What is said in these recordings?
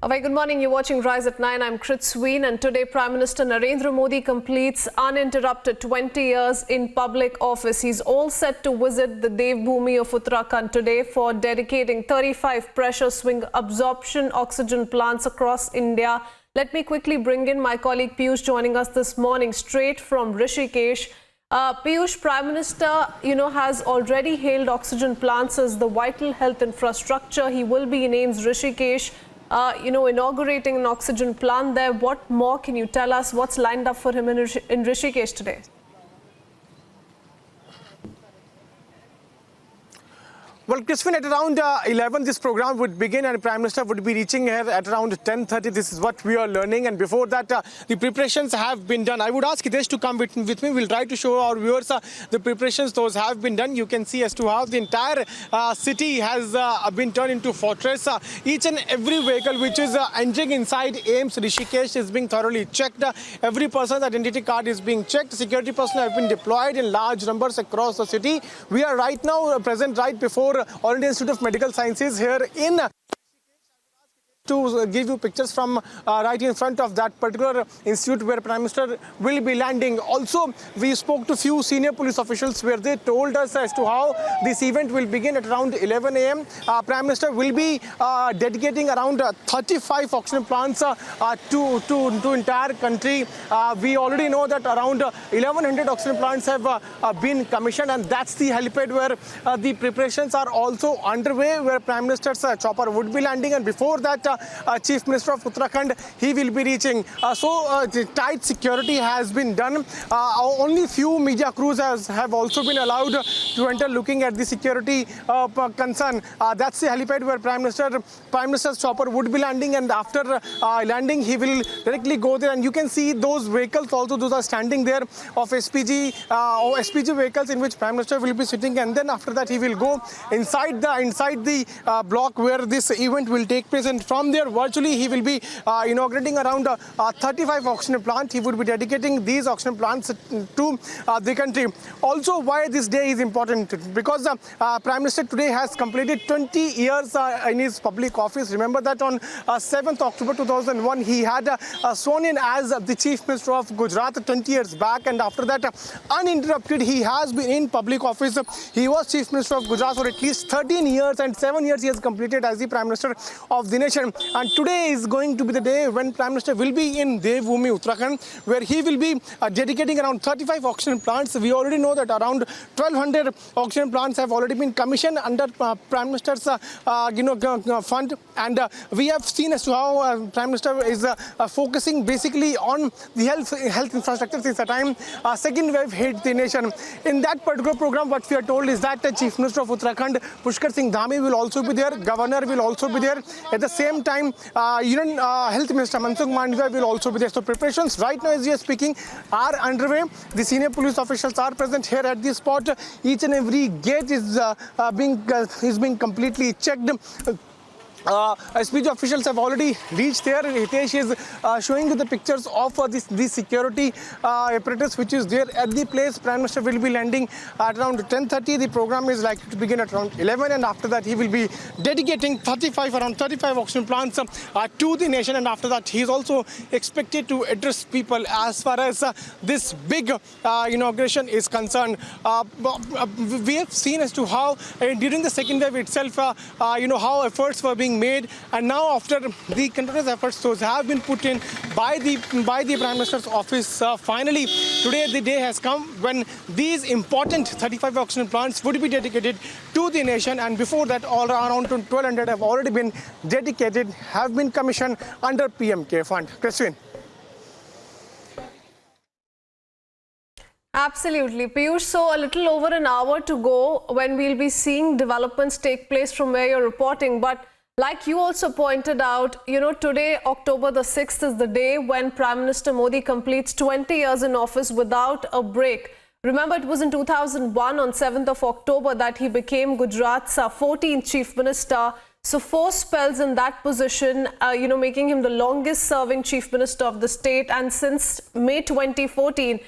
A very good morning. You're watching Rise at 9. I'm Krit Sween, and today Prime Minister Narendra Modi completes uninterrupted 20 years in public office. He's all set to visit the Devbhoomi of Uttarakhand today for dedicating 35 pressure swing absorption oxygen plants across India. Let me quickly bring in my colleague Piyush joining us this morning straight from Rishikesh. Piyush, Prime Minister, has already hailed oxygen plants as the vital health infrastructure. He will be in AIIMS Rishikesh, inaugurating an oxygen plant there. What more can you tell us? What's lined up for him in Rishikesh today? Well, Crispin, at around 11, this program would begin and Prime Minister would be reaching here at around 10:30. This is what we are learning. And before that, the preparations have been done. I would ask Hitesh to come with me. We'll try to show our viewers the preparations. Those have been done. You can see as to how the entire city has been turned into fortress. Each and every vehicle which is entering inside AIIMS Rishikesh is being thoroughly checked. Every person's identity card is being checked. Security personnel have been deployed in large numbers across the city. We are right now present right before All India Institute of Medical Sciences here in to give you pictures from right in front of that particular institute where Prime Minister will be landing. Also, we spoke to few senior police officials where they told us as to how this event will begin at around 11 a.m. Prime Minister will be dedicating around 35 oxygen plants to entire country. We already know that around 1100 oxygen plants have been commissioned, and that's the helipad where the preparations are also underway, where Prime Minister's chopper would be landing, and before that Chief Minister of Uttarakhand, he will be reaching. The tight security has been done. Only few media crews have also been allowed to enter, looking at the security concern. That's the helipad where Prime Minister's chopper would be landing, and after landing he will directly go there. And you can see those vehicles also, those are standing there of SPG vehicles in which Prime Minister will be sitting, and then after that he will go inside the block where this event will take place, and from there virtually he will be inaugurating around 35 oxygen plants. He would be dedicating these oxygen plants to the country. Also, why this day is important? Because Prime Minister today has completed 20 years in his public office. Remember that on 7th October 2001 he had sworn in as the Chief Minister of Gujarat 20 years back, and after that uninterrupted he has been in public office. He was Chief Minister of Gujarat for at least 13 years, and 7 years he has completed as the Prime Minister of the nation. And today is going to be the day when Prime Minister will be in Devbhoomi, Uttarakhand, where he will be dedicating around 35 oxygen plants. We already know that around 1200 oxygen plants have already been commissioned under Prime Minister's fund, and we have seen as to how Prime Minister is focusing basically on the health infrastructure since the time second wave hit the nation. In that particular program, what we are told is that the Chief Minister of Uttarakhand, Pushkar Singh Dhami, will also be there. Governor will also be there. At the same time, Union Health Minister Mansukh Mandviya will also be there. So preparations right now as we are speaking are underway. The senior police officials are present here at this spot. Each and every gate is being completely checked. SPG officials have already reached there. Hitesh is showing you the pictures of this security apparatus which is there at the place. Prime Minister will be landing at around 10:30. The program is likely to begin at around 11, and after that he will be dedicating around 35 oxygen plants to the nation, and after that he is also expected to address people as far as this big inauguration is concerned. We have seen as to how during the second wave itself, how efforts were being made, and now after the continuous efforts those have been put in by the Prime Minister's office, finally today the day has come when these important 35 oxygen plants would be dedicated to the nation, and before that all around 1200 have already been dedicated, have been commissioned under PMK fund. Christine. Absolutely, Piyush. So a little over an hour to go when we'll be seeing developments take place from where you're reporting, but like you also pointed out, today, October the 6th, is the day when Prime Minister Modi completes 20 years in office without a break. Remember, it was in 2001 on 7th of October that he became Gujarat's 14th Chief Minister. So 4 spells in that position, making him the longest serving Chief Minister of the state. And since May 2014,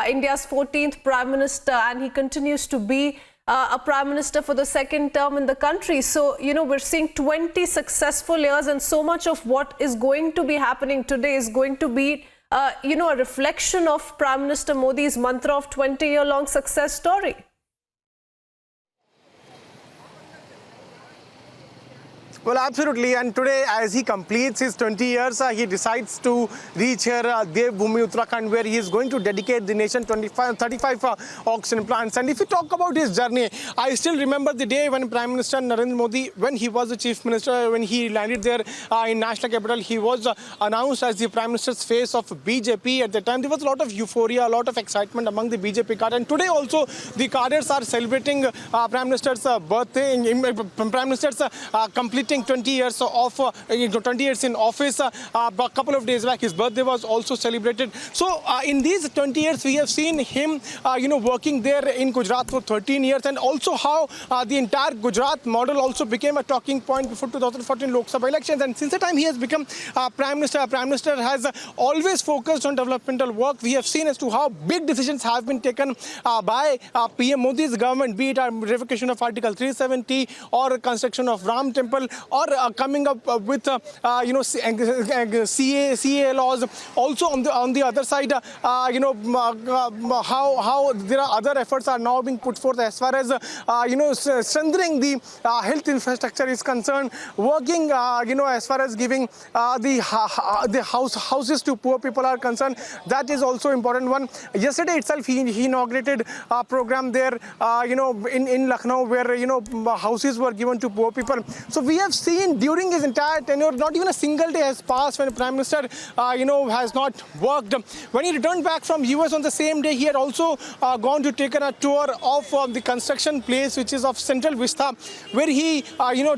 India's 14th Prime Minister, and he continues to be a prime minister for the second term in the country. So, we're seeing 20 successful years, and so much of what is going to be happening today is going to be, a reflection of Prime Minister Modi's mantra of 20-year-long success story. Well, absolutely. And today, as he completes his 20 years, he decides to reach here, Devbhoomi, Uttarakhand, where he is going to dedicate the nation 35 oxygen plants. And if you talk about his journey, I still remember the day when Prime Minister Narendra Modi, when he was the Chief Minister, when he landed there in national capital, he was announced as the Prime Minister's face of BJP. At the time, there was a lot of euphoria, a lot of excitement among the BJP cadre. And today also, the cadres are celebrating Prime Minister's birthday, Prime Minister's completing 20 years of 20 years in office. A couple of days back, his birthday was also celebrated. So in these 20 years, we have seen him, working there in Gujarat for 13 years, and also how the entire Gujarat model also became a talking point before 2014 Lok Sabha elections. And since the time he has become Prime Minister, Prime Minister has always focused on developmental work. We have seen as to how big decisions have been taken by PM Modi's government, be it revocation of Article 370 or construction of Ram Temple, or coming up with CA laws. Also on the other side, how there are other efforts are now being put forth as far as strengthening the health infrastructure is concerned, working as far as giving the houses to poor people are concerned. That is also important one. Yesterday itself, he inaugurated a program there, in Lucknow, where houses were given to poor people. So we have seen during his entire tenure, not even a single day has passed when the Prime Minister, has not worked. When he returned back from US on the same day, he had also gone to take a tour of the construction place, which is of Central Vista, where he,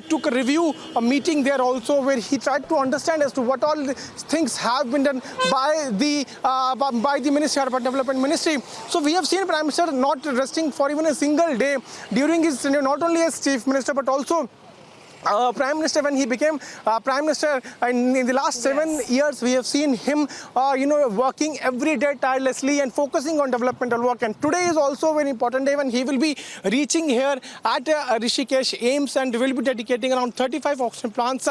took a review, a meeting there also, where he tried to understand as to what all the things have been done by the Ministry, Urban Development Ministry. So we have seen Prime Minister not resting for even a single day during his tenure, not only as Chief Minister, but also Prime Minister. When he became Prime Minister in the last 7 years, we have seen him, working every day tirelessly and focusing on developmental work. And today is also a very important day when he will be reaching here at Rishikesh AIIMS, and will be dedicating around 35 oxygen plants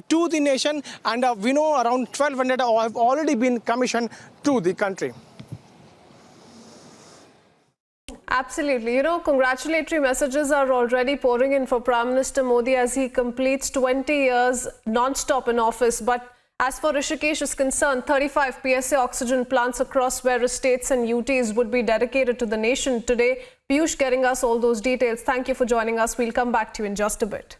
to the nation. And we know around 1,200 have already been commissioned to the country. Absolutely. Congratulatory messages are already pouring in for Prime Minister Modi as he completes 20 years non-stop in office. But as for Rishikesh is concerned, 35 PSA oxygen plants across various states and UTs would be dedicated to the nation today. Piyush getting us all those details. Thank you for joining us. We'll come back to you in just a bit.